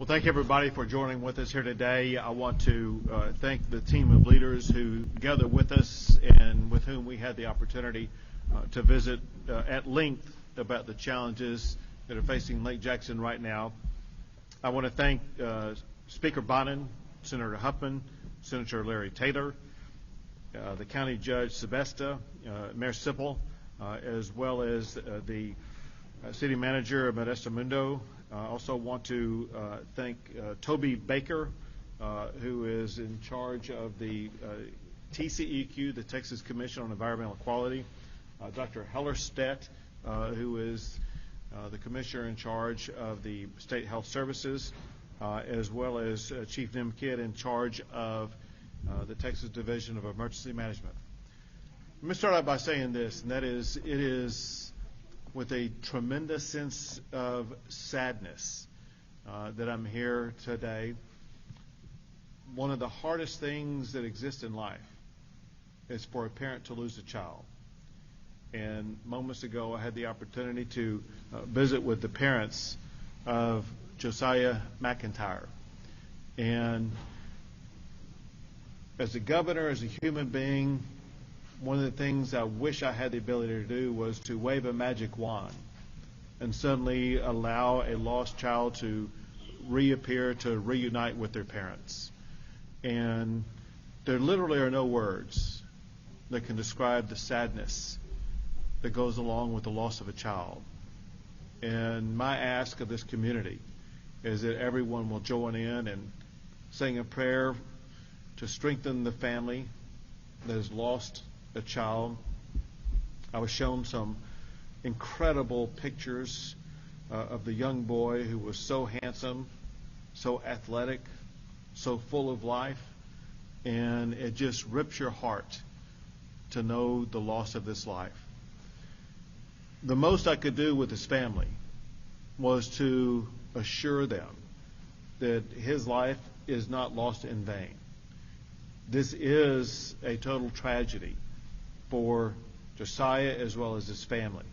Well, thank everybody for joining with us here today. I want to thank the team of leaders who gather with us and with whom we had the opportunity to visit at length about the challenges that are facing Lake Jackson right now. I want to thank Speaker Bonin, Senator Huffman, Senator Larry Taylor, the County Judge Sebesta, Mayor Sipple, as well as the City Manager Modesta Mundo. I also want to thank Toby Baker, who is in charge of the TCEQ, the Texas Commission on Environmental Quality, Dr. Hellerstedt, who is the Commissioner in charge of the State Health Services, as well as Chief Nim Kidd in charge of the Texas Division of Emergency Management. Let me start out by saying this, and that is, it is with a tremendous sense of sadness that I'm here today. One of the hardest things that exists in life is for a parent to lose a child. And moments ago, I had the opportunity to visit with the parents of Josiah McIntyre. And as a governor, as a human being, one of the things I wish I had the ability to do was to wave a magic wand and suddenly allow a lost child to reappear, to reunite with their parents. And there literally are no words that can describe the sadness that goes along with the loss of a child. And my ask of this community is that everyone will join in and sing a prayer to strengthen the family that has lost a child. I was shown some incredible pictures of the young boy who was so handsome, so athletic, so full of life, and it just rips your heart to know the loss of this life. The most I could do with his family was to assure them that his life is not lost in vain. This is a total tragedy for Josiah as well as his family.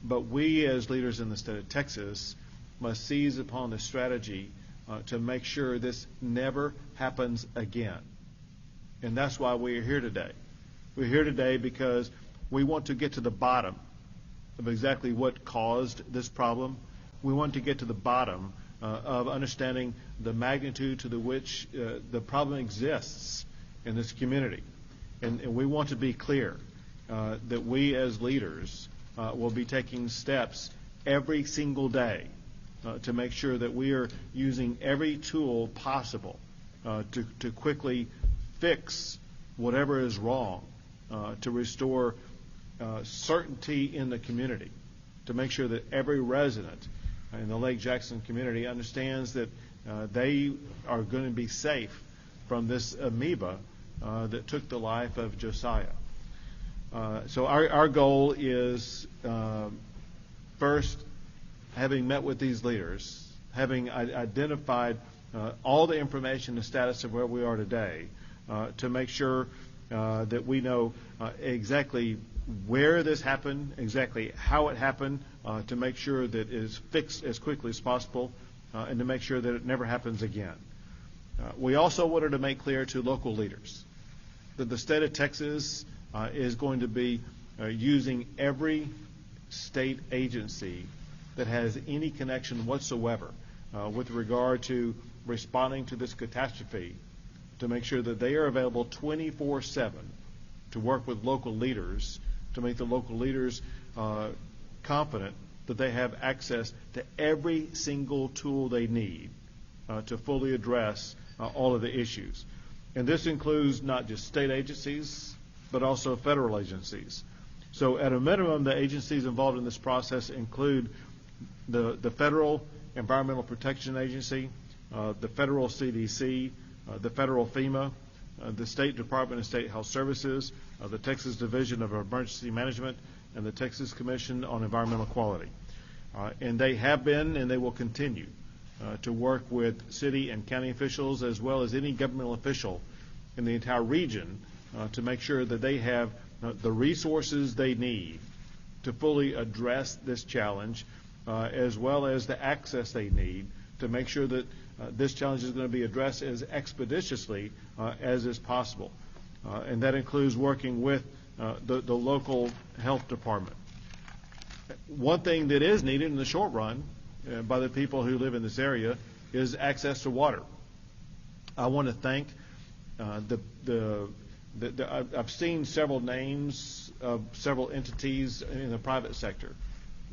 But we as leaders in the state of Texas must seize upon the strategy to make sure this never happens again. And that's why we are here today. We're here today because we want to get to the bottom of exactly what caused this problem. We want to get to the bottom of understanding the magnitude to which the problem exists in this community. And we want to be clear that we as leaders will be taking steps every single day to make sure that we are using every tool possible to quickly fix whatever is wrong, to restore certainty in the community, to make sure that every resident in the Lake Jackson community understands that they are going to be safe from this amoeba that took the life of Josiah. So our goal is, first, having met with these leaders, having identified all the information, the status of where we are today, to make sure that we know exactly where this happened, exactly how it happened, to make sure that it is fixed as quickly as possible, and to make sure that it never happens again. We also wanted to make clear to local leaders that the state of Texas is going to be using every state agency that has any connection whatsoever with regard to responding to this catastrophe to make sure that they are available 24/7 to work with local leaders, to make the local leaders confident that they have access to every single tool they need to fully address all of the issues. And this includes not just state agencies, but also federal agencies. So at a minimum, the agencies involved in this process include the Federal Environmental Protection Agency, the Federal CDC, the Federal FEMA, the State Department of State Health Services, the Texas Division of Emergency Management, and the Texas Commission on Environmental Quality. And they have been and they will continue to work with city and county officials as well as any governmental official in the entire region to make sure that they have the resources they need to fully address this challenge, as well as the access they need to to make sure that this challenge is going to be addressed as expeditiously as is possible. And that includes working with the local health department. One thing that is needed in the short run by the people who live in this area is access to water. I want to thank I've seen several names of several entities in the private sector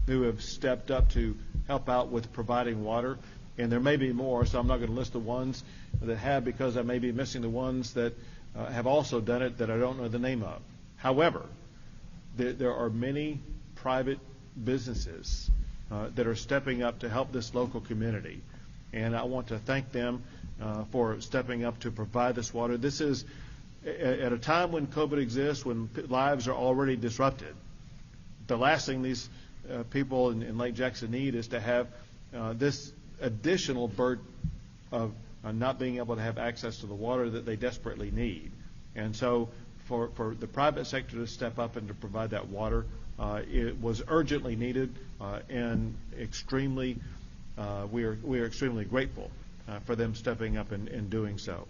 who have stepped up to help out with providing water, and there may be more, so I'm not going to list the ones that have, because I may be missing the ones that have also done it that I don't know the name of. However, there are many private businesses that are stepping up to help this local community, and I want to thank them for stepping up to provide this water. This is at a time when COVID exists, when lives are already disrupted. The last thing these people in Lake Jackson need is to have this additional burden of not being able to have access to the water that they desperately need. And so for the private sector to step up and to provide that water, it was urgently needed, and we are extremely grateful for them stepping up and doing so.